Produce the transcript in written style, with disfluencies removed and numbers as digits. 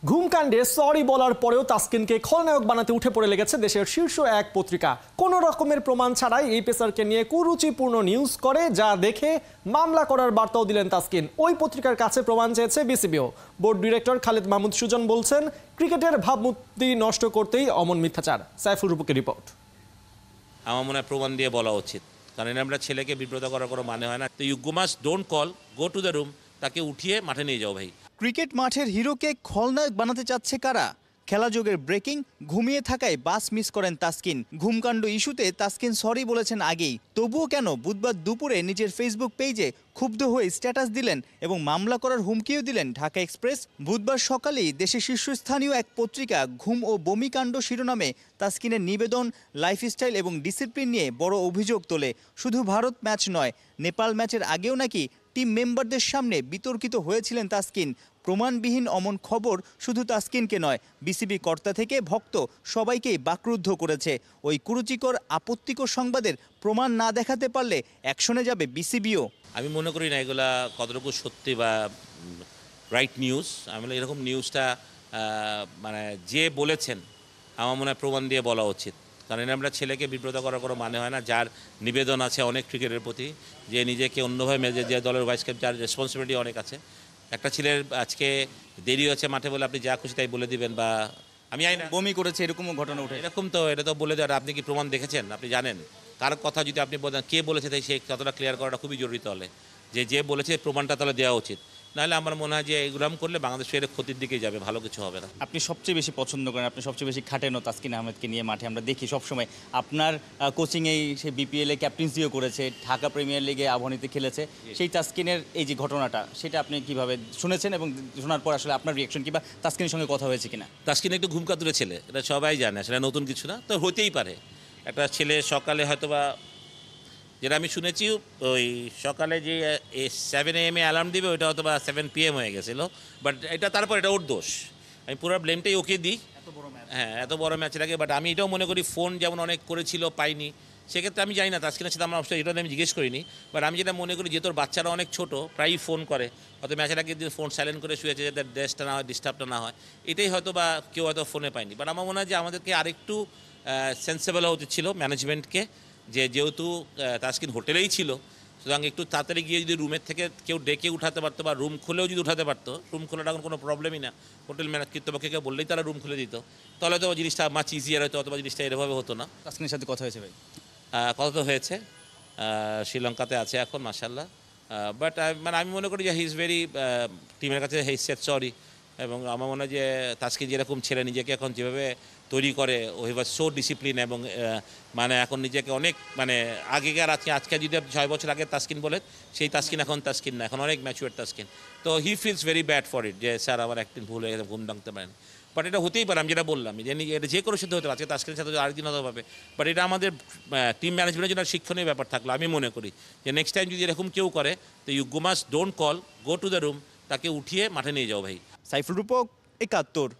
ঘুমকাণ্ডে sorry বলার পরেও তাসকিনকে খলনায়ক বানাতে উঠে পড়ে লেগেছে দেশের শীর্ষ এক পত্রিকা। কোনো রকমের প্রমাণ ছাড়াই এই পেসারকে নিয়ে কুরুচিপূর্ণ নিউজ করে, যা দেখে মামলা করার বার্তাও দিলেন তাসকিন। ওই পত্রিকার কাছে প্রমাণ চেয়েছে বিসিবিও। বোর্ড ডিরেক্টর খালেদ মাহমুদ সুজন বলছেন, ক্রিকেটের ভাবমূর্তি নষ্ট করতেই অমন মিথ্যাচার। সাইফুল রূপকের রিপোর্ট। আমার মনে হয় প্রমাণ দিয়ে বলা উচিত, কারণ আমরা ছেলেকে বিব্রত করার কোনো মানে হয় না। তো you must don't call, go to the room, তাকে উঠিয়ে মাঠে নিয়ে যাও ভাই। ক্রিকেট মাঠের হিরোকে খলনায়ক বানাতে চাচ্ছে কারা? খেলাযোগের ব্রেকিং, ঘুমিয়ে থাকায় বাস মিস করেন তাসকিন। ঘুমকাণ্ড ইস্যুতে তাসকিন সরি বলেছেন আগেই, তবুও কেন বুধবার দুপুরে নিজের ফেসবুক পেজে ক্ষুব্ধ হয়ে স্ট্যাটাস দিলেন এবং মামলা করার হুমকিও দিলেন ঢাকা এক্সপ্রেস। বুধবার সকালেই দেশের শীর্ষস্থানীয় এক পত্রিকা ঘুম ও বমিকাণ্ড শিরোনামে তাসকিনের নিবেদন, লাইফস্টাইল এবং ডিসিপ্লিন নিয়ে বড় অভিযোগ তোলে। শুধু ভারত ম্যাচ নয়, নেপাল ম্যাচের আগেও নাকি টিম মেম্বারদের সামনে বিতর্কিত হয়েছিলেন তাসকিন। প্রমাণবিহীন অমন খবর শুধু তাসকিনকে নয়, বিসিবি কর্তা থেকে ভক্ত সবাইকেই বাকরুদ্ধ করেছে। ওই কুরুচিকর আপত্তিকর সংবাদের প্রমাণ না দেখাতে পারলে অ্যাকশনে যাবে বিসিবিও। আমি মনে করি না এগুলা কতটুকু সত্যি বা রাইট নিউজ। আমি এরকম নিউজটা মানে যে বলেছেন আমার মনে হয় প্রমাণ দিয়ে বলা উচিত, কারণ আমরা ছেলেকে বিব্রত করার কোনো মানে হয় না। যার নিবেদন আছে অনেক ক্রিকেটের প্রতি, যে নিজেকে অন্যভাবে মেজে, যে দলের ভাইস ক্যাপ্টেন, যার রেসপন্সিবিলিটি অনেক আছে। একটা ছেলের আজকে দেরি হচ্ছে মাঠে বলে আপনি যা খুশি তাই বলে দিবেন, বা আমি জানি না বমি করেছে এরকমও ঘটনা উঠে, এরকম তো এটা তো বলে দেওয়ার। আপনি কি প্রমাণ দেখেছেন? আপনি জানেন কার কথা যদি আপনি বলেন, কে বলেছে, তাই সে কতটা ক্লিয়ার করাটা খুবই জরুরি। তাহলে যে বলেছে প্রমাণটা তাহলে দেওয়া উচিত, নাহলে আমার মনে হয় যে এগুলাম করলে বাংলাদেশের ক্ষতির দিকেই যাবে, ভালো কিছু হবে না। আপনি সবচেয়ে বেশি পছন্দ করেন, আপনি সবচেয়ে বেশি খাটেনও তাসকিন আহমেদকে নিয়ে মাঠে। আমরা দেখি সবসময় আপনার কোচিংয়েই সে বিপিএলে ক্যাপ্টেন্সিও করেছে, ঢাকা প্রিমিয়ার লিগে আবাহনীতে খেলেছে। সেই তাসকিনের এই যে ঘটনাটা, সেটা আপনি কিভাবে শুনেছেন এবং শোনার পর আসলে আপনার রিয়াকশন, কিংবা তাসকিনের সঙ্গে কথা হয়েছে কিনা? তাসকিন একটু ঘুমকাতুরে ছেলে, এটা সবাই জানে, সেটা নতুন কিছু না। তো হতেই পারে একটা ছেলে সকালে হয়তোবা, যেটা আমি শুনেছি ওই সকালে যে 7 AM অ্যালার্ম দিবে, ওইটা হয়তো বা 7 PM হয়ে গেছিলো। বাট এটা তারপর এটা ওর দোষ, আমি পুরো ব্লেমটাই ওকে দিই। হ্যাঁ, এত বড় ম্যাচ লাগে। বাট আমি এটাও মনে করি ফোন যেমন অনেক করেছিল পাইনি, সেক্ষেত্রে আমি জানি না তাসকিনের সাথে আমার অবশ্যই এটা আমি জিজ্ঞেস করিনি। বাট আমি যেটা মনে করি, যে তোর বাচ্চারা অনেক ছোটো, প্রায়ই ফোন করে, হয়তো ম্যাচের আগে ফোন সাইলেন্ট করে শুয়েছে যাতে ড্রেসটা না হয়, ডিস্টার্বটা না হয়, এটাই হয়তো বা কেউ হয়তো ফোনে পায়নি। বাট আমার মনে হয় যে আমাদেরকে আরেকটু সেন্সেবল হওয়া উচিত ছিল ম্যানেজমেন্টকে, যেহেতু তাসকিন হোটেলেই ছিল, সুতরাং একটু তাড়াতাড়ি গিয়ে যদি রুমের থেকে কেউ ডেকে উঠাতে পারতো, বা রুম খুলেও যদি উঠাতে পারতো, রুম খোলাটা এখন কোনো প্রবলেমই না। হোটেল ম্যানেজ কর্তৃপক্ষকে বললেই তারা রুম খুলে দিত, তাহলে তো জিনিসটা মাছ ইজিয়ার হতো, অথবা জিনিসটা এরভাবে হতো না। তাসকিনের সাথে কথা হয়েছে ভাই? কথা তো হয়েছে, শ্রীলঙ্কাতে আছে এখন মাশাআল্লাহ। বাট মানে আমি মনে করি যে হি ইজ ভেরি, টিমের কাছে হি সেড সরি। এবং আমার মনে হয় যে তাসকিন যেরকম ছেলে নিজেকে এখন যেভাবে তৈরি করে, ও হি ওয়াজ সো ডিসিপ্লিন, এবং মানে এখন নিজেকে অনেক, মানে আগেকার আজকে যদি 6 বছর আগে তাসকিন বলে, সেই তাসকিন এখন তাসকিন না, এখন অনেক ম্যাচুয়ার তাসকিন। তো he feels very bad for it, যে স্যার আমার একদিন ভুল হয়ে ঘুম ভাঙতে পারেন। বাট এটা হতেই পারে, আমি যেটা বললাম, এটা যে কোনো সাথে হতে পারে, আজকে তাসকিনের সাথে আরেকদিন হতে পারবে। বাট এটা আমাদের টিম ম্যানেজমেন্টের জন্য শিক্ষণীয় ব্যাপার থাকলো। আমি মনে করি যে নেক্সট টাইম যদি এরকম কেউ করে, তো you must don't call, go to the room, তাকে উঠিয়ে মাঠে নিয়ে যাও ভাই। সাইফুল রূপক, ৭১।